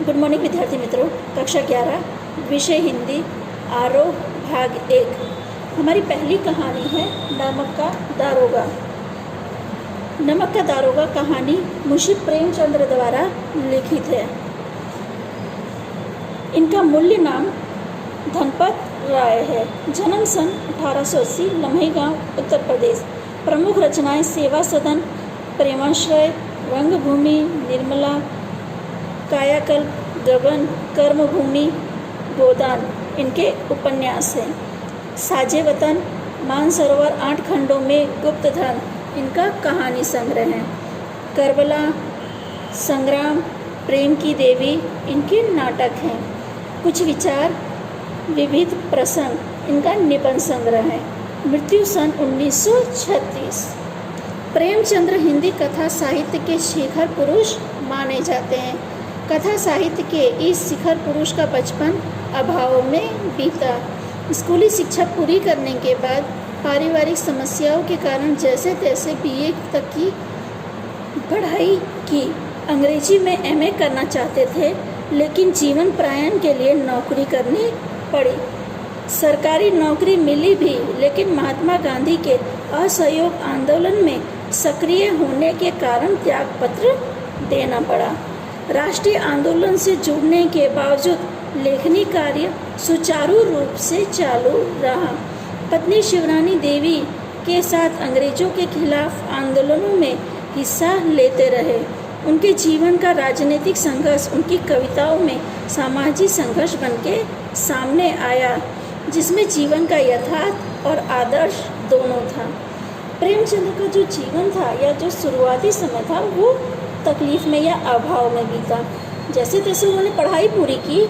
Good morning विद्यार्थी मित्रों। कक्षा 11 विषय हिंदी आरोह भाग 1। हमारी पहली कहानी है नमक का दारोगा। नमक का दारोगा कहानी मुंशी प्रेमचंद्र द्वारा लिखित है। इनका मूल्य नाम धनपत राय है। जन्म सन 1880, लम्हे गांव, उत्तर प्रदेश। प्रमुख रचनाएं सेवा सदन, प्रेमाश्रय, रंगभूमि, निर्मला, कायाकल्प, गबन, कर्मभूमि, गोदान इनके उपन्यास हैं। साजे वतन, मानसरोवर 8 खंडों में गुप्तधन इनका कहानी संग्रह है। करबला, संग्राम, प्रेम की देवी इनके नाटक हैं। कुछ विचार, विविध प्रसंग इनका निबंध संग्रह है। मृत्यु सन 1936। प्रेमचंद्र हिंदी कथा साहित्य के शिखर पुरुष माने जाते हैं। कथा साहित्य के इस शिखर पुरुष का बचपन अभाव में बीता। स्कूली शिक्षा पूरी करने के बाद पारिवारिक समस्याओं के कारण जैसे तैसे बीए तक की पढ़ाई की। अंग्रेजी में एमए करना चाहते थे, लेकिन जीवन प्रयाण के लिए नौकरी करनी पड़ी। सरकारी नौकरी मिली भी, लेकिन महात्मा गांधी के असहयोग आंदोलन में सक्रिय होने के कारण त्यागपत्र देना पड़ा। राष्ट्रीय आंदोलन से जुड़ने के बावजूद लेखनी कार्य सुचारू रूप से चालू रहा। पत्नी शिवरानी देवी के साथ अंग्रेजों के खिलाफ आंदोलनों में हिस्सा लेते रहे। उनके जीवन का राजनीतिक संघर्ष उनकी कविताओं में सामाजिक संघर्ष बनके सामने आया, जिसमें जीवन का यथार्थ और आदर्श दोनों था। प्रेमचंद्र का जो जीवन था या जो शुरुआती समय था वो तकलीफ में या अभाव में बीता। जैसे तैसे उन्होंने पढ़ाई पूरी की,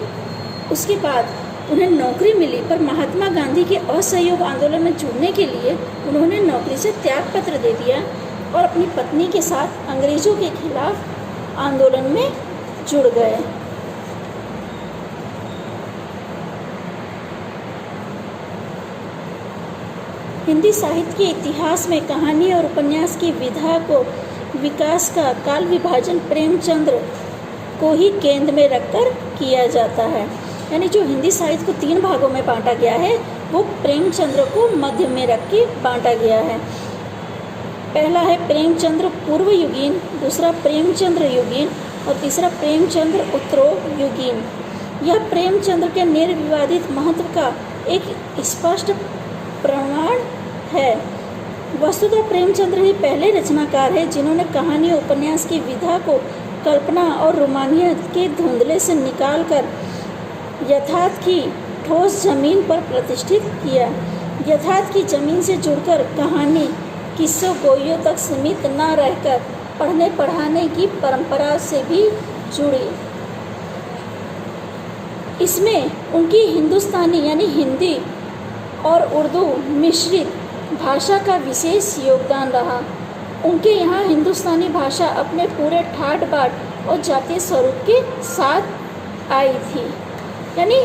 उसके बाद उन्हें नौकरी मिली, पर महात्मा गांधी के असहयोग आंदोलन में जुड़ने के लिए उन्होंने नौकरी से त्यागपत्र दे दिया और अपनी पत्नी के साथ अंग्रेजों के खिलाफ आंदोलन में जुड़ गए। हिंदी साहित्य के इतिहास में कहानी और उपन्यास की विधा को विकास का काल विभाजन प्रेमचंद्र को ही केंद्र में रखकर किया जाता है। यानी जो हिंदी साहित्य को 3 भागों में बांटा गया है वो प्रेमचंद्र को मध्य में रख के बांटा गया है। पहला है प्रेमचंद्र पूर्व युगीन, दूसरा प्रेमचंद्र युगीन और तीसरा प्रेमचंद्र उत्तरोयुगीन। यह प्रेमचंद्र के निर्विवादित महत्व का एक स्पष्ट प्रमाण है। वस्तुतः प्रेमचंद्र ही पहले रचनाकार है जिन्होंने कहानी और उपन्यास की विधा को कल्पना और रोमानियत के धुंधले से निकालकर यथार्थ की ठोस जमीन पर प्रतिष्ठित किया। यथार्थ की जमीन से जुड़कर कहानी किस्सों गोइयों तक सीमित न रहकर पढ़ने पढ़ाने की परंपरा से भी जुड़ी। इसमें उनकी हिंदुस्तानी यानी हिंदी और उर्दू मिश्रित भाषा का विशेष योगदान रहा। उनके यहाँ हिंदुस्तानी भाषा अपने पूरे ठाट बाट और जातीय स्वरूप के साथ आई थी। यानी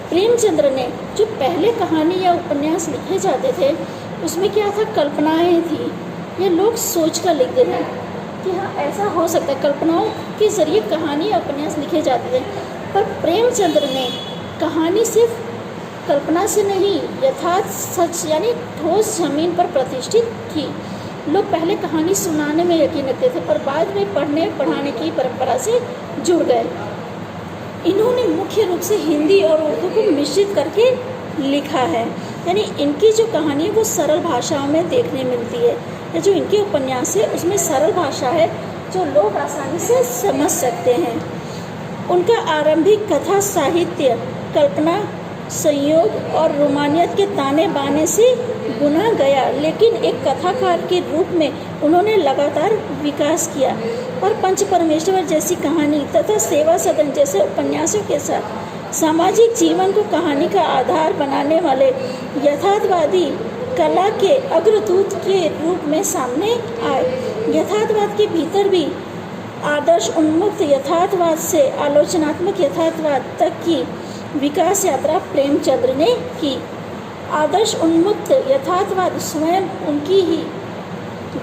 प्रेमचंद्र ने जो पहले कहानी या उपन्यास लिखे जाते थे उसमें क्या था, कल्पनाएं थी। ये लोग सोच कर लिखते थे कि हाँ ऐसा हो सकता है। कल्पनाओं के जरिए कहानी या उपन्यास लिखे जाते थे, पर प्रेमचंद्र ने कहानी सिर्फ कल्पना से नहीं, यथार्थ सच यानी ठोस जमीन पर प्रतिष्ठित की। लोग पहले कहानी सुनाने में यकीन रखते थे, पर बाद में पढ़ने पढ़ाने की परंपरा से जुड़ गए। इन्होंने मुख्य रूप से हिंदी और उर्दू को मिश्रित करके लिखा है। यानी इनकी जो कहानी है वो सरल भाषाओं में देखने मिलती है, या जो इनके उपन्यास है उसमें सरल भाषा है जो लोग आसानी से समझ सकते हैं। उनका आरंभिक कथा साहित्य कल्पना, संयोग और रोमानियत के ताने बाने से बुना गया, लेकिन एक कथाकार के रूप में उन्होंने लगातार विकास किया। और पंच परमेश्वर जैसी कहानी तथा सेवा सदन जैसे उपन्यासों के साथ सामाजिक जीवन को कहानी का आधार बनाने वाले यथार्थवादी कला के अग्रदूत के रूप में सामने आए। यथार्थवाद के भीतर भी आदर्श उन्मुक्त यथार्थवाद से आलोचनात्मक यथार्थवाद तक की विकास यात्रा प्रेमचंद्र ने की। आदर्श उन्मुक्त यथार्थवाद स्वयं उनकी ही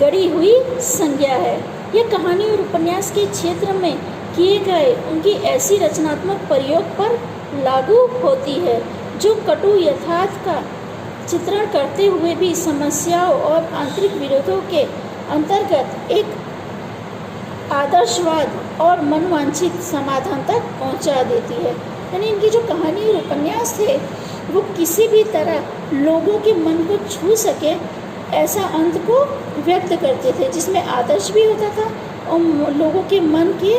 गढ़ी हुई संज्ञा है। यह कहानी और उपन्यास के क्षेत्र में किए गए उनकी ऐसी रचनात्मक प्रयोग पर लागू होती है जो कटु यथार्थ का चित्रण करते हुए भी समस्याओं और आंतरिक विरोधों के अंतर्गत एक आदर्शवाद और मनवांछित समाधान तक पहुंचा देती है। यानी इनकी जो कहानी और उपन्यास थे वो किसी भी तरह लोगों के मन को छू सके ऐसा अंत को व्यक्त करते थे, जिसमें आदर्श भी होता था और लोगों के मन की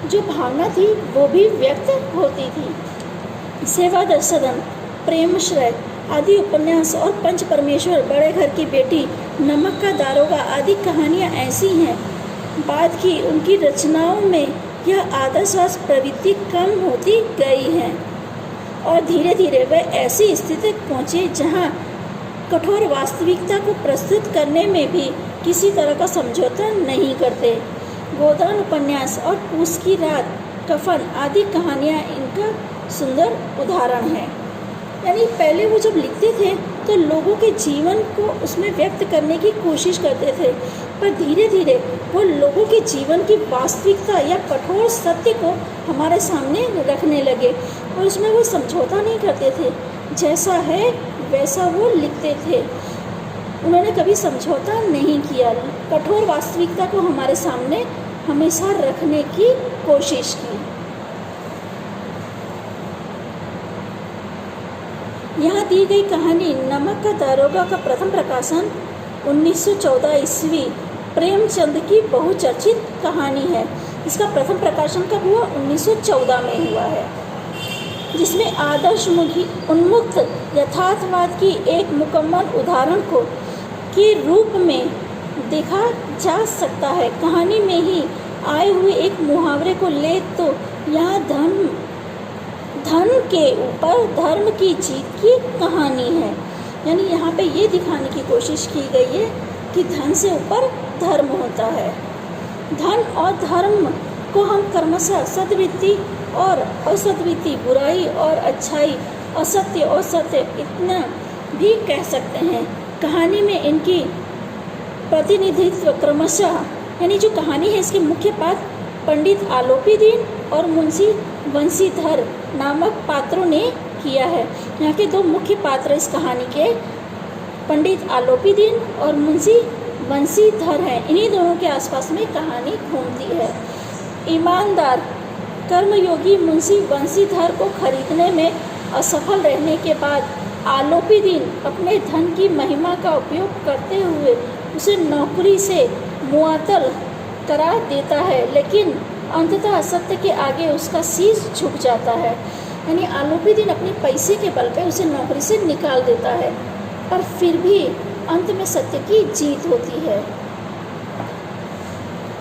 जो भावना थी वो भी व्यक्त होती थी। सेवादर सदन, प्रेमश्रय आदि उपन्यास और पंच परमेश्वर, बड़े घर की बेटी, नमक का दारोगा आदि कहानियाँ ऐसी हैं बाद की उनकी रचनाओं में यह आदर्शवाद प्रवृत्ति कम होती गई है और धीरे धीरे वह ऐसी स्थिति तक पहुँचे जहाँ कठोर वास्तविकता को प्रस्तुत करने में भी किसी तरह का समझौता नहीं करते। गोदान उपन्यास और पूस की रात, कफन आदि कहानियाँ इनका सुंदर उदाहरण है। यानी पहले वो जब लिखते थे तो लोगों के जीवन को उसमें व्यक्त करने की कोशिश करते थे, पर धीरे धीरे वो लोगों के जीवन की वास्तविकता या कठोर सत्य को हमारे सामने रखने लगे और उसमें वो समझौता नहीं करते थे, जैसा है वैसा वो लिखते थे। उन्होंने कभी समझौता नहीं किया, कठोर वास्तविकता को हमारे सामने हमेशा रखने की कोशिश की। यहाँ दी गई कहानी नमक का दारोगा का प्रथम प्रकाशन 1914 ईस्वी प्रेमचंद की बहुचर्चित कहानी है। इसका प्रथम प्रकाशन कब हुआ? 1914 में हुआ है, जिसमें आदर्शमुखी उन्मुक्त यथार्थवाद की एक मुकम्मल उदाहरण को के रूप में देखा जा सकता है। कहानी में ही आए हुए एक मुहावरे को ले तो यहाँ धन के ऊपर धर्म की जीत की कहानी है। यानी यहाँ पे ये दिखाने की कोशिश की गई है कि धन से ऊपर धर्म होता है। धन और धर्म को हम क्रमशः सद्वृत्ति और असद्वृत्ति, बुराई और अच्छाई, असत्य और सत्य इतना भी कह सकते हैं। कहानी में इनकी प्रतिनिधित्व क्रमशः, यानी जो कहानी है इसके मुख्य पात्र पंडित आलोपीदीन और मुंशी वंशीधर नामक पात्रों ने किया है। यहाँ के दो मुख्य पात्र इस कहानी के पंडित आलोपीदीन और मुंशी वंशीधर हैं। इन्हीं दोनों के आसपास में कहानी घूमती है। ईमानदार कर्मयोगी मुंशी वंशीधर को खरीदने में असफल रहने के बाद आलोपीदीन अपने धन की महिमा का उपयोग करते हुए उसे नौकरी से मुअत्तल करा देता है, लेकिन अंततः सत्य के आगे उसका शीश झुक जाता है। यानी आलोपीदीन अपने पैसे के बल पे उसे नौकरी से निकाल देता है, पर फिर भी अंत में सत्य की जीत होती है।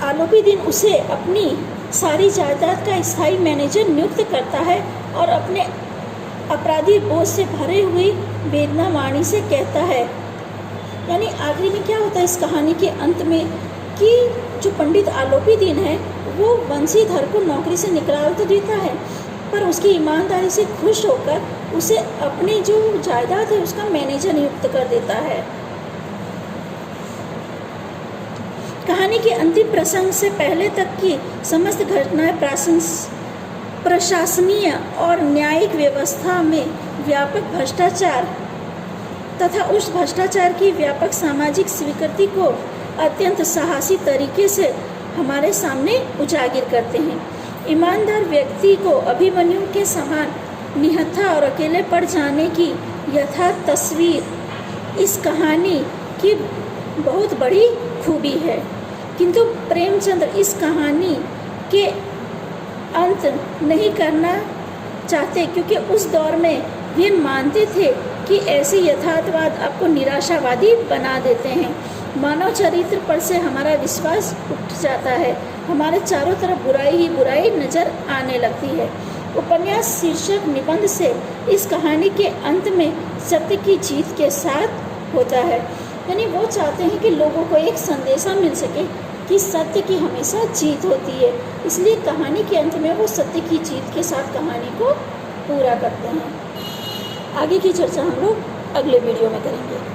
आलोपीदीन उसे अपनी सारी जायदाद का स्थायी मैनेजर नियुक्त करता है और अपने अपराधी बोझ से भरे हुई वेदना वाणी से कहता है। यानी आखिरी में क्या होता है इस कहानी के अंत में कि जो पंडित आलोपीदीन है वो वंशीधर को नौकरी से निकाल तो देता है, पर उसकी ईमानदारी से खुश होकर उसे अपनी जो जायदाद है उसका मैनेजर नियुक्त कर देता है। कहानी के अंतिम प्रसंग से पहले तक की समस्त घटनाएं प्रशासनीय और न्यायिक व्यवस्था में व्यापक भ्रष्टाचार तथा उस भ्रष्टाचार की व्यापक सामाजिक स्वीकृति को अत्यंत साहसी तरीके से हमारे सामने उजागर करते हैं। ईमानदार व्यक्ति को अभिमन्यु के समान निहत्था और अकेले पड़ जाने की यथार्थ तस्वीर इस कहानी की बहुत बड़ी खूबी है, किंतु प्रेमचंद इस कहानी के अंत नहीं करना चाहते, क्योंकि उस दौर में वे मानते थे कि ऐसे यथार्थवाद आपको निराशावादी बना देते हैं। मानव चरित्र पर से हमारा विश्वास उठ जाता है, हमारे चारों तरफ बुराई ही बुराई नजर आने लगती है। उपन्यास शीर्षक निबंध से इस कहानी के अंत में सत्य की जीत के साथ होता है। यानी वो चाहते हैं कि लोगों को एक संदेशा मिल सके कि सत्य की हमेशा जीत होती है, इसलिए कहानी के अंत में वो सत्य की जीत के साथ कहानी को पूरा करते हैं। आगे की चर्चा हम लोग अगले वीडियो में करेंगे।